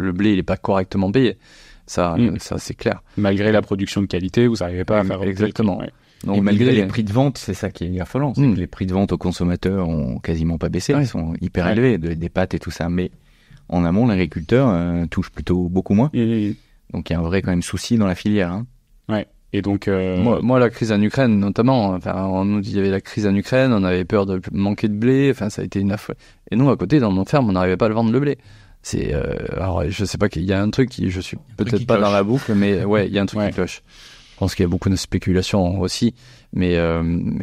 le blé il est pas correctement payé. Ça c'est clair. Malgré la production de qualité, vous n'arrivez pas à faire exactement. Ouais. Donc, et malgré les prix de vente, c'est ça qui est affolant. C'est que les prix de vente aux consommateurs ont quasiment pas baissé. Ils sont hyper élevés, des pâtes et tout ça. Mais en amont, l'agriculteur touche plutôt beaucoup moins. Donc il y a un vrai quand même souci dans la filière. Hein. Ouais. Et donc moi la crise en Ukraine notamment, enfin on nous dit il y avait la crise en Ukraine, on avait peur de manquer de blé, enfin ça a été une affaire. Et nous à côté dans nos fermes, on n'arrivait pas à le vendre le blé. C'est alors je sais pas qu'il y a un truc qui je suis peut-être pas dans la boucle, mais ouais, il y a un truc qui cloche. Je pense qu'il y a beaucoup de spéculation aussi, mais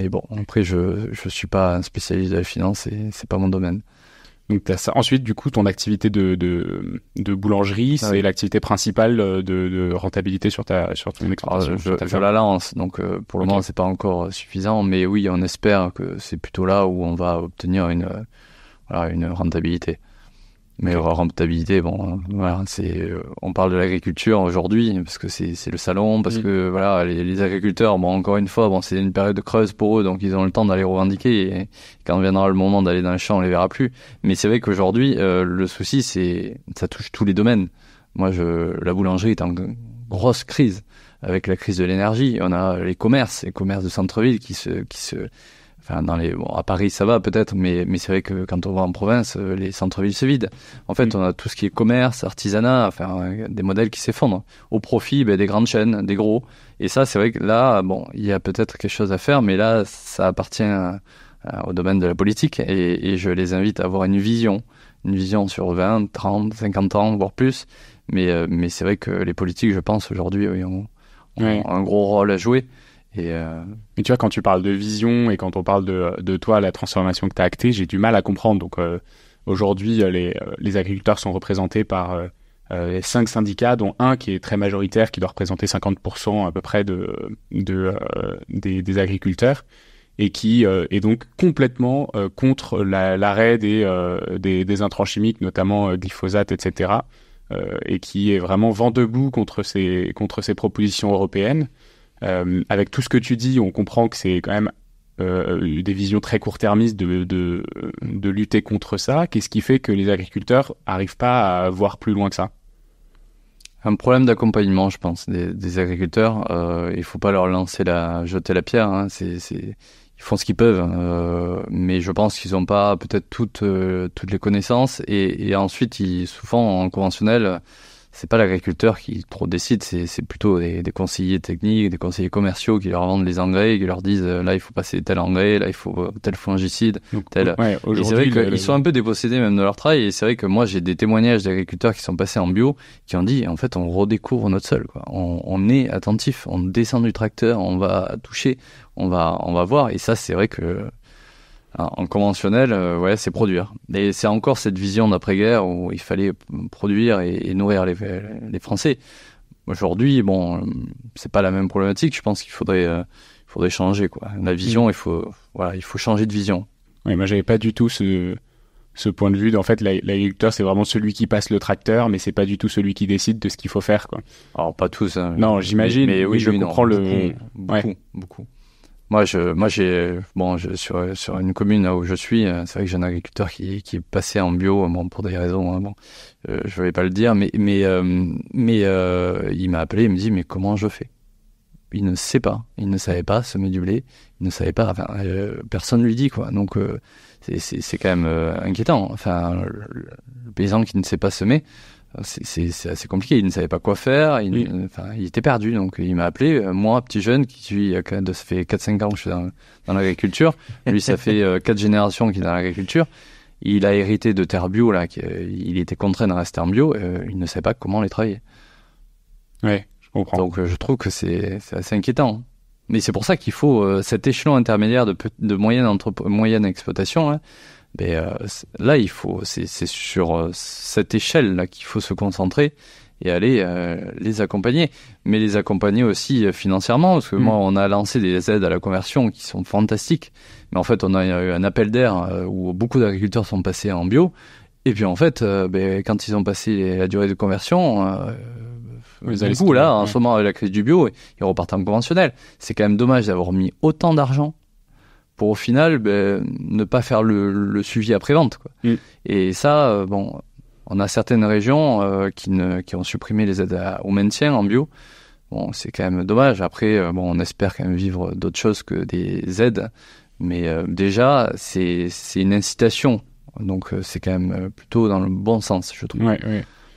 bon, après je suis pas un spécialiste de la finance et c'est pas mon domaine. Donc t'as ça. Ensuite, du coup, ton activité de boulangerie, c'est l'activité principale de rentabilité sur ton exploitation. Je la lance, donc pour le moment c'est pas encore suffisant, mais oui, on espère que c'est plutôt là où on va obtenir une rentabilité. Mais rentabilité, bon, voilà, on parle de l'agriculture aujourd'hui parce que c'est le salon, parce que voilà, les agriculteurs, bon, encore une fois, bon, c'est une période creuse pour eux, donc ils ont le temps d'aller revendiquer et quand viendra le moment d'aller dans le champ, on les verra plus. Mais c'est vrai qu'aujourd'hui, le souci, ça touche tous les domaines. Moi, la boulangerie est en grosse crise avec la crise de l'énergie. On a les commerces de centre-ville qui se enfin, à Paris, ça va peut-être, mais c'est vrai que quand on va en province, les centres-villes se vident. En fait, on a tout ce qui est commerce, artisanat, enfin, des modèles qui s'effondrent au profit des grandes chaînes, des gros. Et ça, c'est vrai que là, bon, il y a peut-être quelque chose à faire, mais là, ça appartient au domaine de la politique et je les invite à avoir une vision sur 20, 30, 50 ans, voire plus. Mais c'est vrai que les politiques, je pense, aujourd'hui, ont un gros rôle à jouer. Mais tu vois, quand tu parles de vision et quand on parle de toi, la transformation que tu as actée, j'ai du mal à comprendre. Donc aujourd'hui, les agriculteurs sont représentés par 5 syndicats, dont un qui est très majoritaire, qui doit représenter 50% à peu près des agriculteurs, et qui est donc complètement contre l'arrêt des intrants chimiques, notamment glyphosate, etc., et qui est vraiment vent debout contre ces propositions européennes. Avec tout ce que tu dis, on comprend que c'est quand même des visions très court-termistes de lutter contre ça. Qu'est-ce qui fait que les agriculteurs n'arrivent pas à voir plus loin que ça ? Un problème d'accompagnement, je pense, des agriculteurs. Il faut pas leur jeter la pierre. Hein. Ils font ce qu'ils peuvent, mais je pense qu'ils n'ont pas peut-être toutes les connaissances. Et ensuite, souvent en conventionnel, c'est pas l'agriculteur qui trop décide, c'est plutôt des conseillers techniques, des conseillers commerciaux qui leur vendent les engrais, qui leur disent là il faut passer tel engrais, là il faut tel fongicide, tel. Ouais, et c'est vrai qu'ils sont un peu dépossédés même de leur travail. Et c'est vrai que moi j'ai des témoignages d'agriculteurs qui sont passés en bio, qui ont dit en fait on redécouvre notre sol, quoi. On est attentif, on descend du tracteur, on va toucher, on va voir. Et ça c'est vrai que en conventionnel, c'est produire. Et c'est encore cette vision d'après-guerre où il fallait produire et nourrir les Français. Aujourd'hui, bon, c'est pas la même problématique. Je pense qu'il faudrait changer, quoi. La vision, il faut changer de vision. Oui, moi j'avais pas du tout ce point de vue. En fait, l'agriculteur, c'est vraiment celui qui passe le tracteur, mais c'est pas du tout celui qui décide de ce qu'il faut faire, quoi. Alors pas tous. Hein. Non, j'imagine. Mais oui, je comprends beaucoup. Moi, sur une commune là où je suis, c'est vrai que j'ai un agriculteur qui est passé en bio, bon, pour des raisons, hein, je vais pas le dire, mais il m'a appelé, il me dit, mais comment je fais ? Il ne sait pas, il ne savait pas semer du blé, il ne savait pas, enfin, personne lui dit, quoi. Donc, c'est quand même inquiétant. Enfin, le paysan qui ne sait pas semer, c'est assez compliqué. Il ne savait pas quoi faire. Il était perdu. Donc, il m'a appelé. Moi, petit jeune, ça fait 4-5 ans que je suis dans l'agriculture. Lui, ça fait 4 générations qu'il est dans l'agriculture. Il a hérité de terres bio, là. Il était contraint de rester en bio. Il ne savait pas comment les travailler. Ouais, je comprends. Donc, je trouve que c'est assez inquiétant. Mais c'est pour ça qu'il faut cet échelon intermédiaire de moyenne exploitation, hein. Mais là, c'est sur cette échelle-là qu'il faut se concentrer et aller les accompagner. Mais les accompagner aussi financièrement, parce que moi, on a lancé des aides à la conversion qui sont fantastiques. Mais en fait, on a eu un appel d'air où beaucoup d'agriculteurs sont passés en bio. Et puis en fait, quand ils ont passé la durée de conversion, du coup, là, en ce moment, avec la crise du bio, ils repartent en conventionnel. C'est quand même dommage d'avoir mis autant d'argent pour au final ne pas faire le suivi après-vente, quoi. Et ça, on a certaines régions qui ont supprimé les aides au maintien en bio. Bon, c'est quand même dommage. Après, on espère quand même vivre d'autres choses que des aides. Mais déjà, c'est une incitation. Donc, c'est quand même plutôt dans le bon sens, je trouve. Ouais, ouais.